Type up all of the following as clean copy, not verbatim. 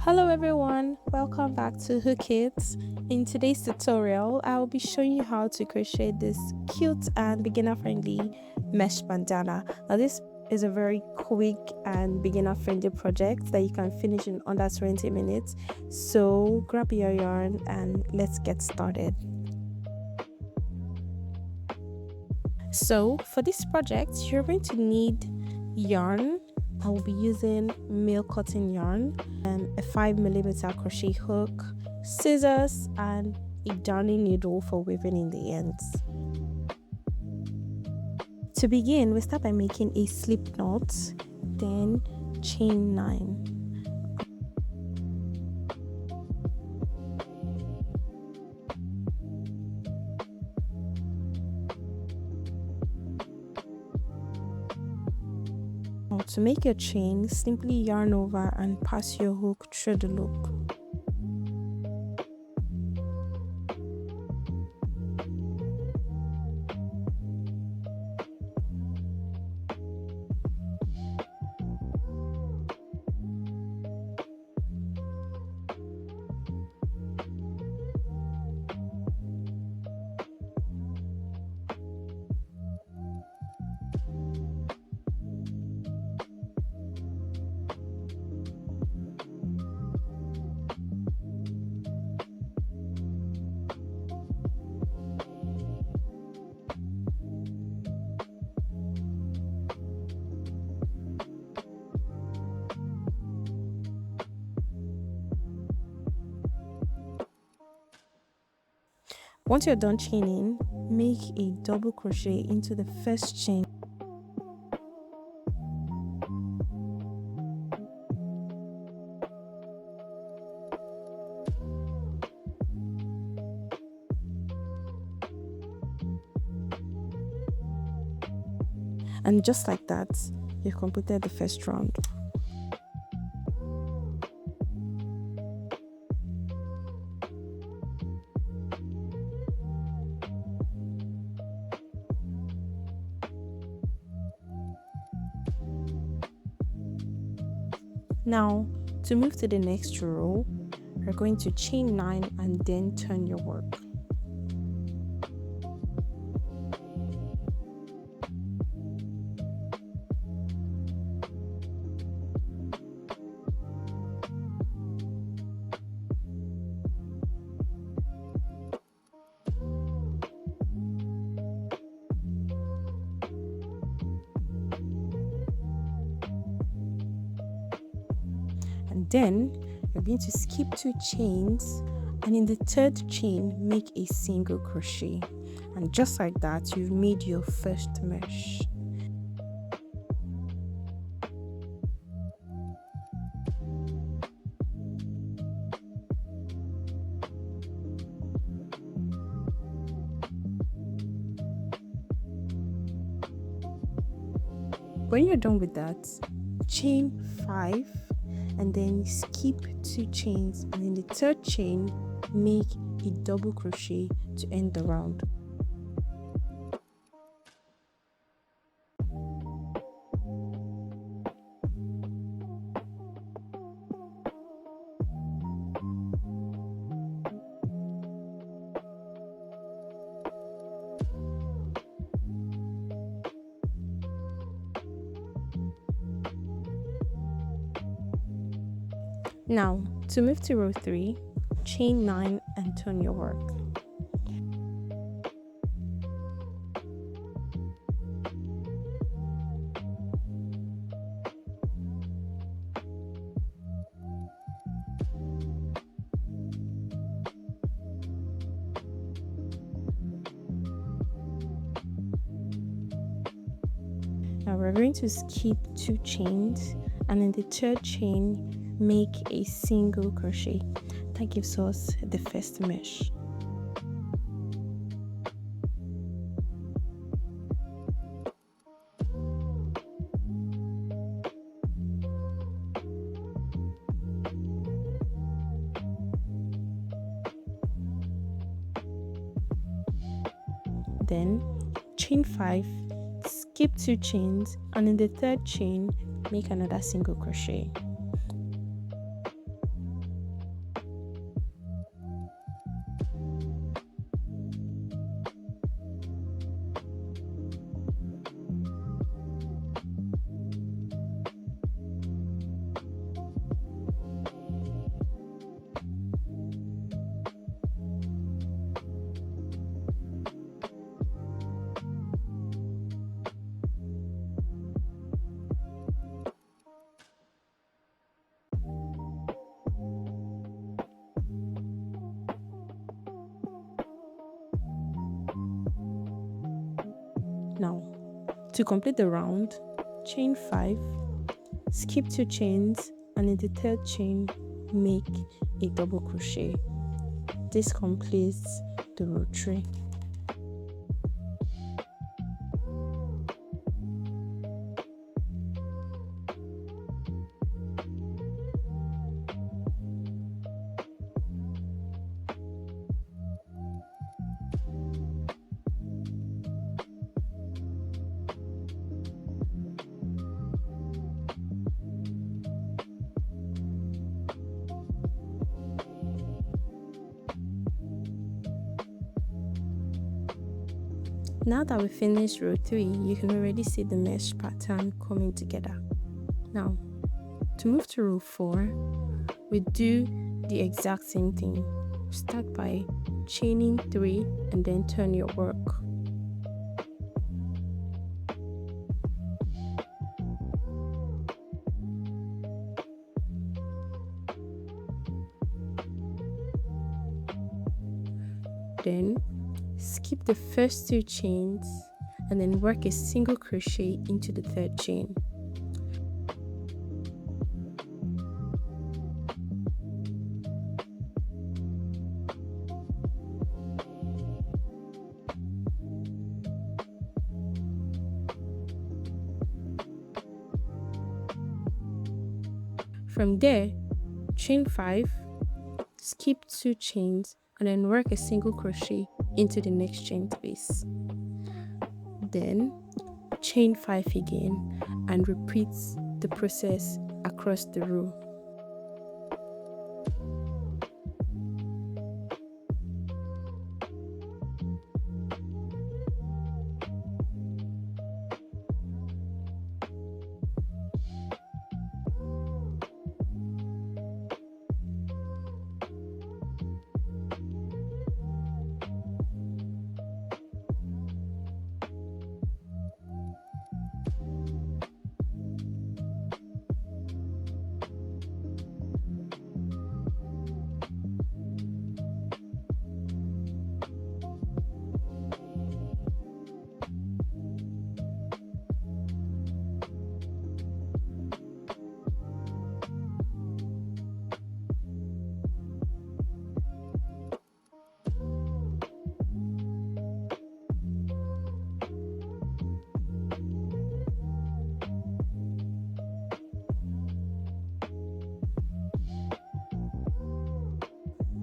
Hello everyone, welcome back to Hookiit. In today's tutorial, I will be showing you how to crochet this cute and beginner-friendly mesh bandana. Now this is a very quick and beginner-friendly project that you can finish in under 20 minutes. So grab your yarn and let's get started. So for this project, you're going to need yarn. I will be using male cotton yarn and a 5mm crochet hook, scissors, and a darning needle for weaving in the ends. To begin, we start by making a slip knot, then chain 9. To make your chain, simply yarn over and pass your hook through the loop. Once you're done chaining, make a double crochet into the first chain. And just like that, you've completed the first round. Now, to move to the next row, you're going to chain 9 and then turn your work. And then you're going to skip 2 chains, and in the third chain make a single crochet, and just like that you've made your first mesh. When you're done with that, chain 5 and then skip 2 chains, and in the third chain make a double crochet to end the round. Now, to move to row 3, chain 9 and turn your work. Now we're going to skip 2 chains, and in the third chain make a single crochet. That gives us the first mesh. Then chain 5, skip 2 chains, and in the third chain make another single crochet. Now, to complete the round, chain 5, skip 2 chains, and in the third chain make a double crochet. This completes the row 3. Now that we finished row 3, you can already see the mesh pattern coming together. Now, to move to row 4, we do the exact same thing. Start by chaining 3 and then turn your work. Then skip the first 2 chains and then work a single crochet into the third chain. From there, chain 5, skip 2 chains and then work a single crochet into the next chain space. Then chain 5 again and repeat the process across the row.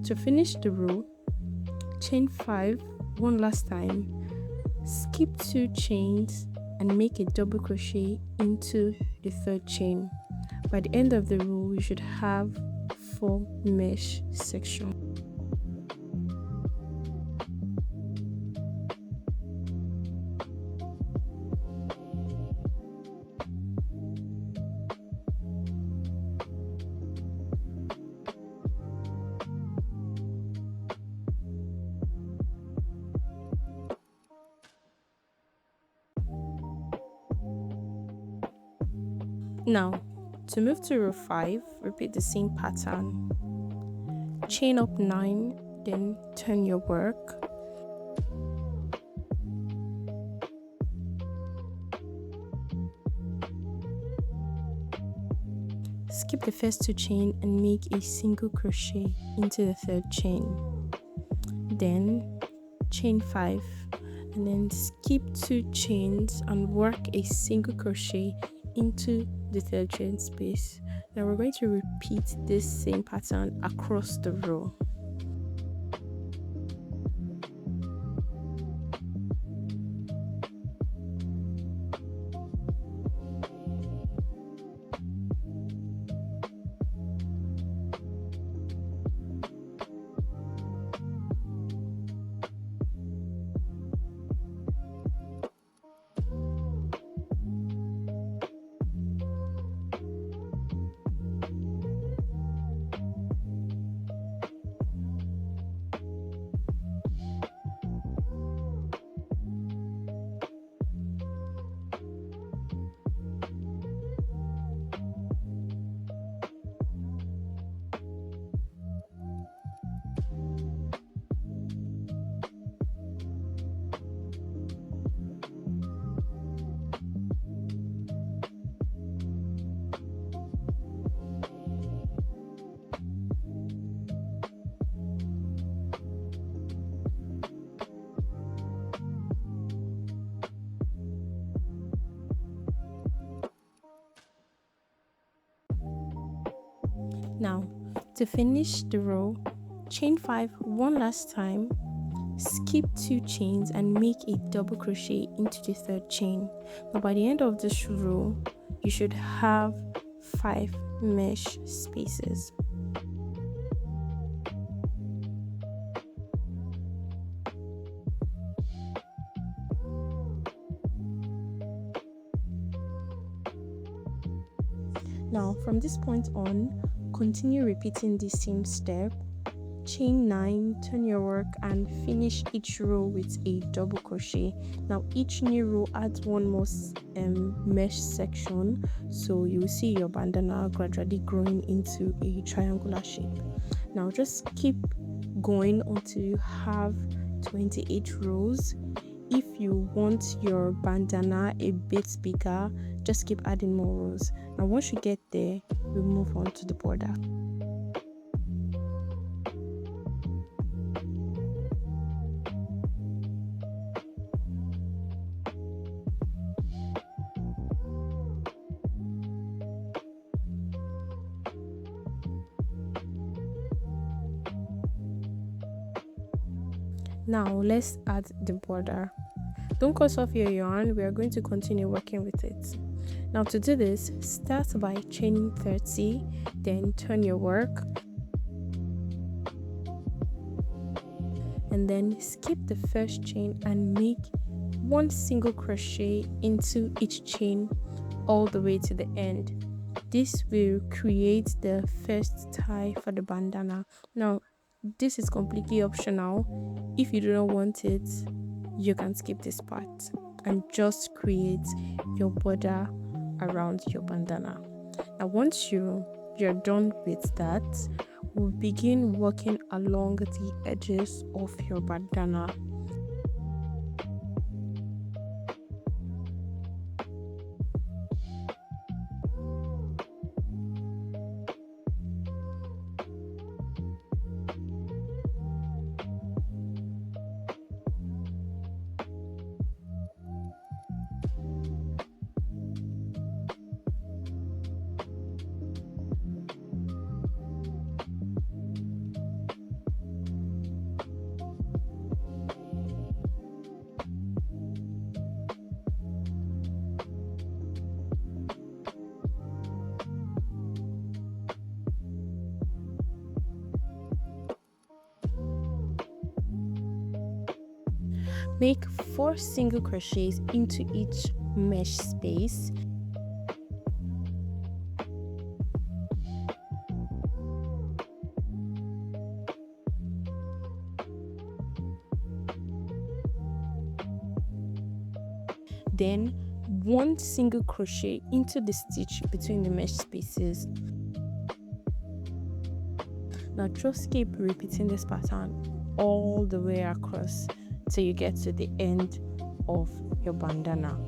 To finish the row, chain 5 one last time, skip 2 chains and make a double crochet into the third chain. By the end of the row, you should have 4 mesh sections. Now, to move to row 5, repeat the same pattern. Chain up 9, then turn your work. Skip the first 2 chains and make a single crochet into the third chain. Then chain 5 and then skip 2 chains and work a single crochet into the third chain space. Now we're going to repeat this same pattern across the row. To finish the row, chain 5 one last time, skip 2 chains and make a double crochet into the third chain. Now by the end of this row, you should have 5 mesh spaces. Now from this point on, continue repeating the same step. Chain 9, turn your work and finish each row with a double crochet. Now each new row adds one more mesh section, so you will see your bandana gradually growing into a triangular shape. Now just keep going until you have 28 rows. If you want your bandana a bit bigger, just keep adding more rows. And once you get there, we'll move on to the border. Now let's add the border. Don't cut off your yarn, we are going to continue working with it. Now to do this, start by chaining 30, then turn your work, and then skip the first chain and make one single crochet into each chain all the way to the end. This will create the first tie for the bandana. Now this is completely optional. If you do not want it, you can skip this part and just create your border around your bandana. Now once you're done with that, we'll begin working along the edges of your bandana. Make 4 single crochets into each mesh space. Then 1 single crochet into the stitch between the mesh spaces. Now just keep repeating this pattern all the way across till you get to the end of your bandana.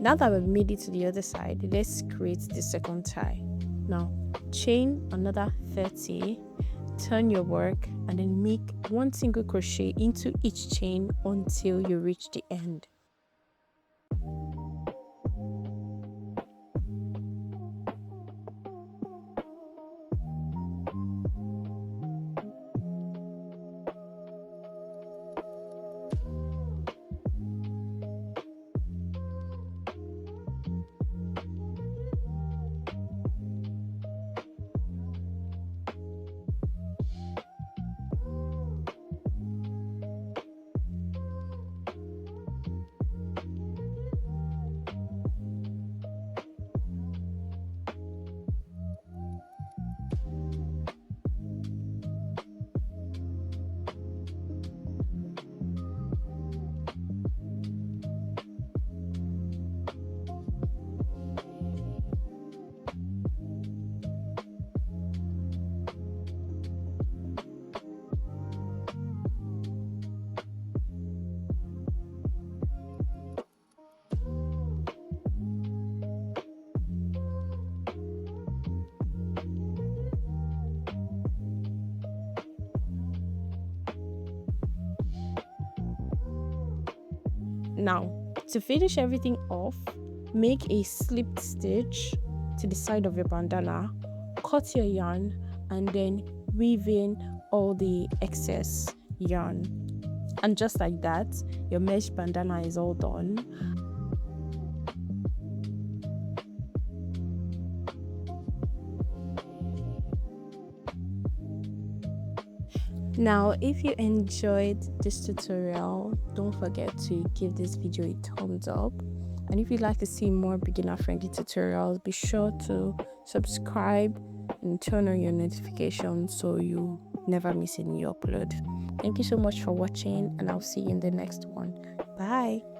Now that we've made it to the other side, let's create the second tie. Now chain another 30, turn your work, and then make one single crochet into each chain until you reach the end. Now, to finish everything off, make a slipped stitch to the side of your bandana, cut your yarn, and then weave in all the excess yarn. And just like that, your mesh bandana is all done. Now, if you enjoyed this tutorial, don't forget to give this video a thumbs up. And if you'd like to see more beginner-friendly tutorials, be sure to subscribe and turn on your notifications so you never miss a new upload. Thank you so much for watching, and I'll see you in the next one. Bye.